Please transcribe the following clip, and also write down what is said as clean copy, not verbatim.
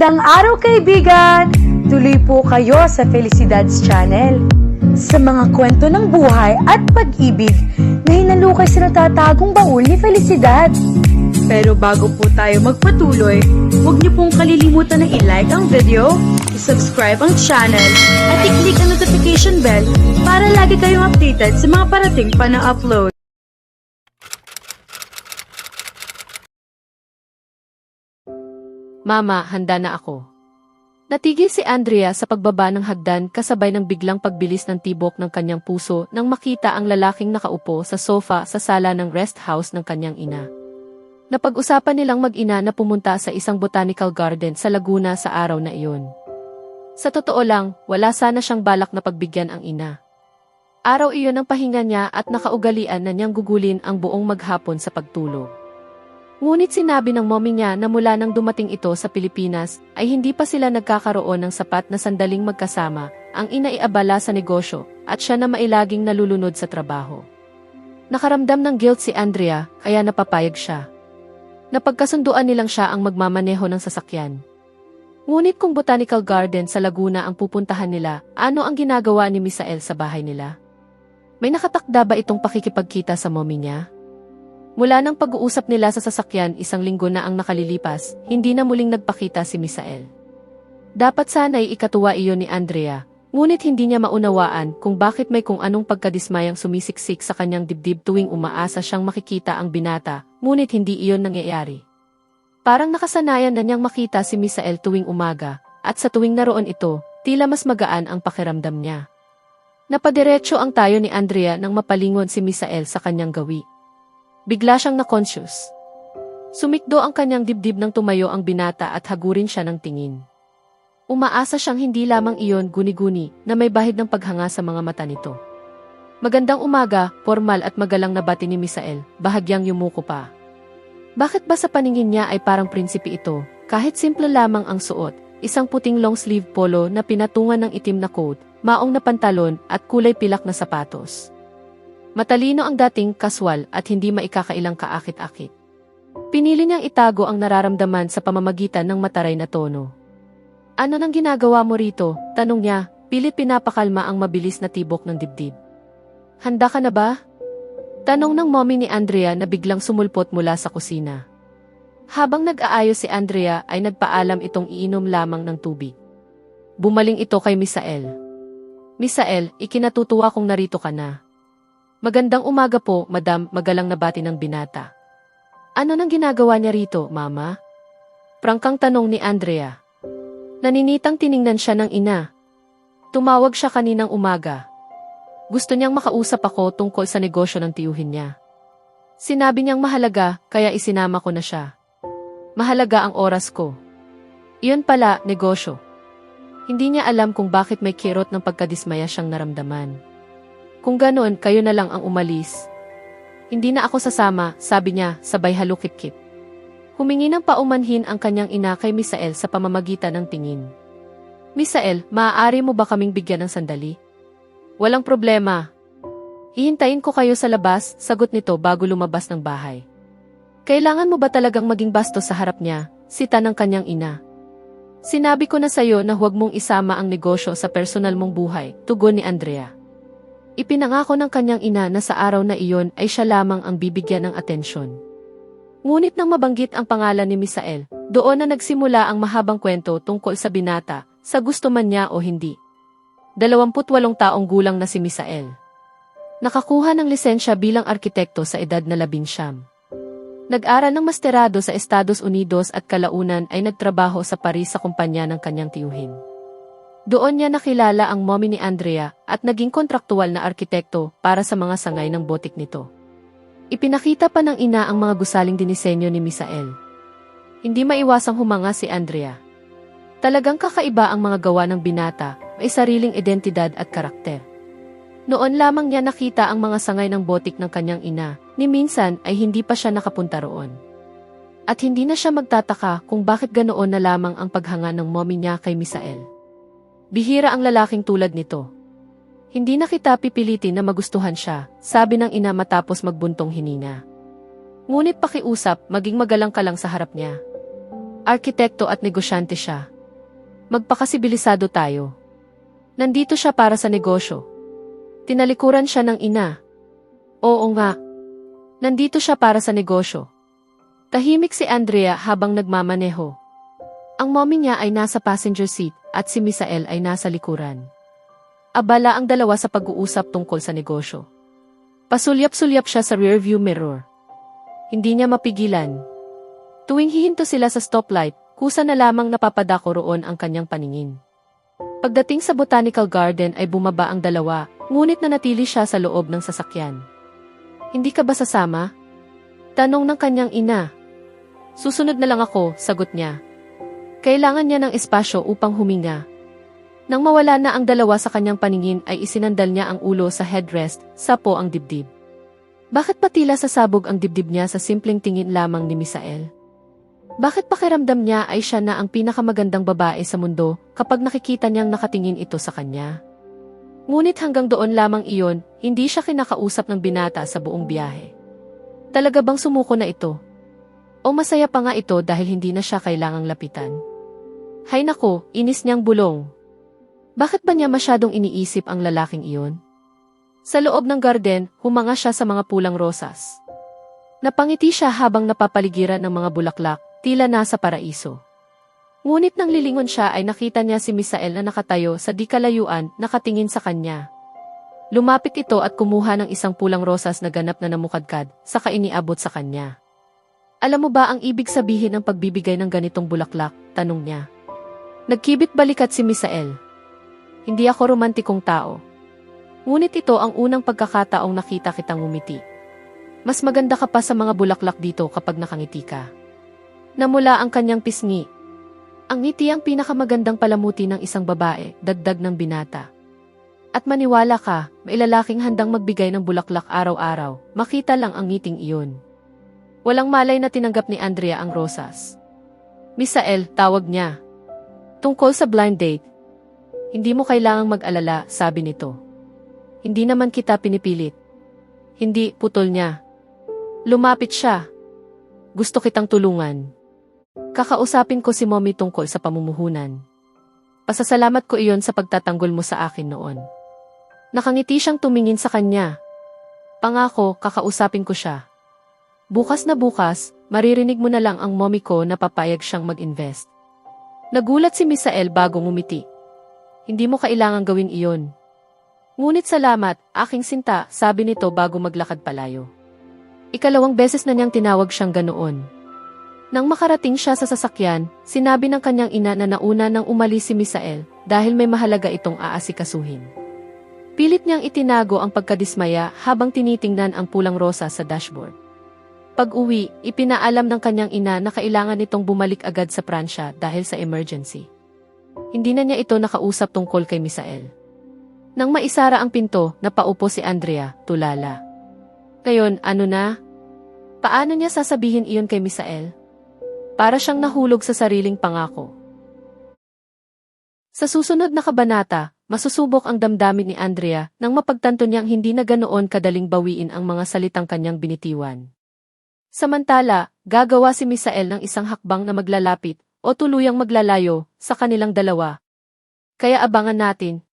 Magandang araw kaibigan! Tuloy po kayo sa Felicidad's Channel. Sa mga kwento ng buhay at pag-ibig na hinalukay sa natatagong baul ni Felicidad. Pero bago po tayo magpatuloy, huwag niyo pong kalilimutan na i-like ang video, i-subscribe ang channel, at i-click ang notification bell para lagi kayong updated sa mga parating pa na upload. Mama, handa na ako. Natigil si Andrea sa pagbaba ng hagdan kasabay ng biglang pagbilis ng tibok ng kanyang puso nang makita ang lalaking nakaupo sa sofa sa sala ng rest house ng kanyang ina. Napag-usapan nilang mag-ina na pumunta sa isang botanical garden sa Laguna sa araw na iyon. Sa totoo lang, wala sana siyang balak na pagbigyan ang ina. Araw iyon ang pahinga niya at nakaugalian na niyang gugulin ang buong maghapon sa pagtulog. Ngunit sinabi ng mommy niya na mula nang dumating ito sa Pilipinas ay hindi pa sila nagkakaroon ng sapat na sandaling magkasama, ang ina ay abala sa negosyo at siya na mailaging nalulunod sa trabaho. Nakaramdam ng guilt si Andrea kaya napapayag siya. Napagkasunduan nilang siya ang magmamaneho ng sasakyan. Ngunit kung botanical garden sa Laguna ang pupuntahan nila, ano ang ginagawa ni Misael sa bahay nila? May nakatakda ba itong pakikipagkita sa mommy niya? Mula ng pag-uusap nila sa sasakyan 1 linggo na ang nakalilipas, hindi na muling nagpakita si Misael. Dapat sana'y ikatuwa iyon ni Andrea, ngunit hindi niya maunawaan kung bakit may kung anong pagkadismayang sumisiksik sa kanyang dibdib tuwing umaasa siyang makikita ang binata, ngunit hindi iyon nangyayari. Parang nakasanayan na niyang makita si Misael tuwing umaga, at sa tuwing naroon ito, tila mas magaan ang pakiramdam niya. Napadiretso ang tayo ni Andrea nang mapalingon si Misael sa kanyang gawi. Bigla siyang na-conscious. Sumikdo ang kanyang dibdib nang tumayo ang binata at hagurin siya ng tingin. Umaasa siyang hindi lamang iyon guni-guni na may bahid ng paghanga sa mga mata nito. Magandang umaga, formal at magalang na bati ni Misael, bahagyang yumuko pa. Bakit ba sa paningin niya ay parang prinsipe ito, kahit simple lamang ang suot, isang puting long sleeve polo na pinatungan ng itim na coat, maong na pantalon at kulay pilak na sapatos. Matalino ang dating kaswal at hindi maikakailang kaakit-akit. Pinili niyang itago ang nararamdaman sa pamamagitan ng mataray na tono. Ano nang ginagawa mo rito? Tanong niya, pilit pinapakalma ang mabilis na tibok ng dibdib. Handa ka na ba? Tanong ng mommy ni Andrea na biglang sumulpot mula sa kusina. Habang nag-aayos si Andrea ay nagpaalam itong iinom lamang ng tubig. Bumaling ito kay Misael. Misael, ikinatutuwa kong narito ka na. Magandang umaga po, madam, magalang na bati ng binata. Ano nang ginagawa niya rito, mama? Prangkang tanong ni Andrea. Naninitang tiningnan siya ng ina. Tumawag siya kaninang umaga. Gusto niyang makausap ako tungkol sa negosyo ng tiyuhin niya. Sinabi niyang mahalaga, kaya isinama ko na siya. Mahalaga ang oras ko. Iyon pala, negosyo. Hindi niya alam kung bakit may kirot ng pagkadismaya siyang naramdaman. Kung ganon, kayo na lang ang umalis. Hindi na ako sasama, sabi niya, sabay halukip-kip. Humingi ng paumanhin ang kanyang ina kay Misael sa pamamagitan ng tingin. Misael, maaari mo ba kaming bigyan ng sandali? Walang problema. Hihintayin ko kayo sa labas, sagot nito bago lumabas ng bahay. Kailangan mo ba talagang maging bastos sa harap niya, sita ng kanyang ina? Sinabi ko na sayo na huwag mong isama ang negosyo sa personal mong buhay, tugon ni Andrea. Ipinangako ng kanyang ina na sa araw na iyon ay siya lamang ang bibigyan ng atensyon. Ngunit nang mabanggit ang pangalan ni Misael, doon na nagsimula ang mahabang kwento tungkol sa binata, sa gusto man niya o hindi. 28 taong gulang na si Misael. Nakakuha ng lisensya bilang arkitekto sa edad na 19. Nag-aral ng masterado sa Estados Unidos at kalaunan ay nagtrabaho sa Paris sa kumpanya ng kanyang tiyuhin. Doon niya nakilala ang mommy ni Andrea at naging kontraktual na arkitekto para sa mga sangay ng botik nito. Ipinakita pa ng ina ang mga gusaling dinisenyo ni Misael. Hindi maiwasang humanga si Andrea. Talagang kakaiba ang mga gawa ng binata, may sariling identidad at karakter. Noon lamang niya nakita ang mga sangay ng botik ng kanyang ina, ni minsan ay hindi pa siya nakapunta roon. At hindi na siya magtataka kung bakit ganoon na lamang ang paghanga ng mommy niya kay Misael. Bihira ang lalaking tulad nito. Hindi na kita pipilitin na magustuhan siya, sabi ng ina matapos magbuntong hininga. Ngunit pakiusap, maging magalang ka lang sa harap niya. Arkitekto at negosyante siya. Magpakasibilisado tayo. Nandito siya para sa negosyo. Tinalikuran siya ng ina. Oo nga. Nandito siya para sa negosyo. Tahimik si Andrea habang nagmamaneho. Ang mommy niya ay nasa passenger seat at si Misael ay nasa likuran. Abala ang dalawa sa pag-uusap tungkol sa negosyo. Pasulyap-sulyap siya sa rearview mirror. Hindi niya mapigilan. Tuwing hihinto sila sa stoplight, kusa na lamang napapadako roon ang kanyang paningin. Pagdating sa botanical garden ay bumaba ang dalawa, ngunit nanatili siya sa loob ng sasakyan. Hindi ka ba sasama? Tanong ng kanyang ina. Susunod na lang ako, sagot niya. Kailangan niya ng espasyo upang huminga. Nang mawala na ang dalawa sa kanyang paningin ay isinandal niya ang ulo sa headrest, sapo ang dibdib. Bakit pa tila sasabog ang dibdib niya sa simpleng tingin lamang ni Misael? Bakit pakiramdam niya ay siya na ang pinakamagandang babae sa mundo kapag nakikita niyang nakatingin ito sa kanya? Ngunit hanggang doon lamang iyon, hindi siya kinakausap ng binata sa buong biyahe. Talaga bang sumuko na ito? O masaya pa nga ito dahil hindi na siya kailangang lapitan? Hay nako, inis niyang bulong. Bakit ba niya masyadong iniisip ang lalaking iyon? Sa loob ng garden, humanga siya sa mga pulang rosas. Napangiti siya habang napapaligiran ng mga bulaklak, tila nasa paraiso. Ngunit nang lilingon siya ay nakita niya si Misael na nakatayo sa di kalayuan, nakatingin sa kanya. Lumapit ito at kumuha ng isang pulang rosas na ganap na namukadkad, saka iniabot sa kanya. Alam mo ba ang ibig sabihin ng pagbibigay ng ganitong bulaklak? Tanong niya. Nagkibit balikat si Misael. Hindi ako romantikong tao. Ngunit ito ang unang pagkakataong nakita kitang ngumiti. Mas maganda ka pa sa mga bulaklak dito kapag nakangiti ka. Namula ang kanyang pisngi. Ang ngiti ang pinakamagandang palamuti ng isang babae, dagdag ng binata. At maniwala ka, may lalaking handang magbigay ng bulaklak araw-araw, makita lang ang ngiting iyon. Walang malay na tinanggap ni Andrea ang rosas. Misael, tawag niya. Tungkol sa blind date. Hindi mo kailangang mag-alala, sabi nito. Hindi naman kita pinipilit. Hindi, putol niya. Lumapit siya. Gusto kitang tulungan. Kakausapin ko si mommy tungkol sa pamumuhunan. Pasasalamat ko iyon sa pagtatanggol mo sa akin noon. Nakangiti siyang tumingin sa kanya. Pangako, kakausapin ko siya. Bukas na bukas, maririnig mo na lang ang mommy ko na papayag siyang mag-invest. Nagulat si Misael bago ngumiti. Hindi mo kailangang gawin iyon. Ngunit salamat, aking sinta, sabi nito bago maglakad palayo. Ikalawang beses na niyang tinawag siyang ganoon. Nang makarating siya sa sasakyan, sinabi ng kanyang ina na nauna nang umalis si Misael dahil may mahalaga itong aasikasuhin. Pilit niyang itinago ang pagkadismaya habang tinitingnan ang pulang rosa sa dashboard. Pag-uwi, ipinaalam ng kanyang ina na kailangan nitong bumalik agad sa Pransya dahil sa emergency. Hindi na niya ito nakausap tungkol kay Misael. Nang maisara ang pinto, napaupo si Andrea, tulala. Ngayon, ano na? Paano niya sasabihin iyon kay Misael? Para siyang nahulog sa sariling pangako. Sa susunod na kabanata, masusubok ang damdamin ni Andrea nang mapagtanto niyang hindi na ganoon kadaling bawiin ang mga salitang kanyang binitiwan. Samantala, gagawa si Misael ng isang hakbang na maglalapit o tuluyang maglalayo sa kanilang dalawa. Kaya abangan natin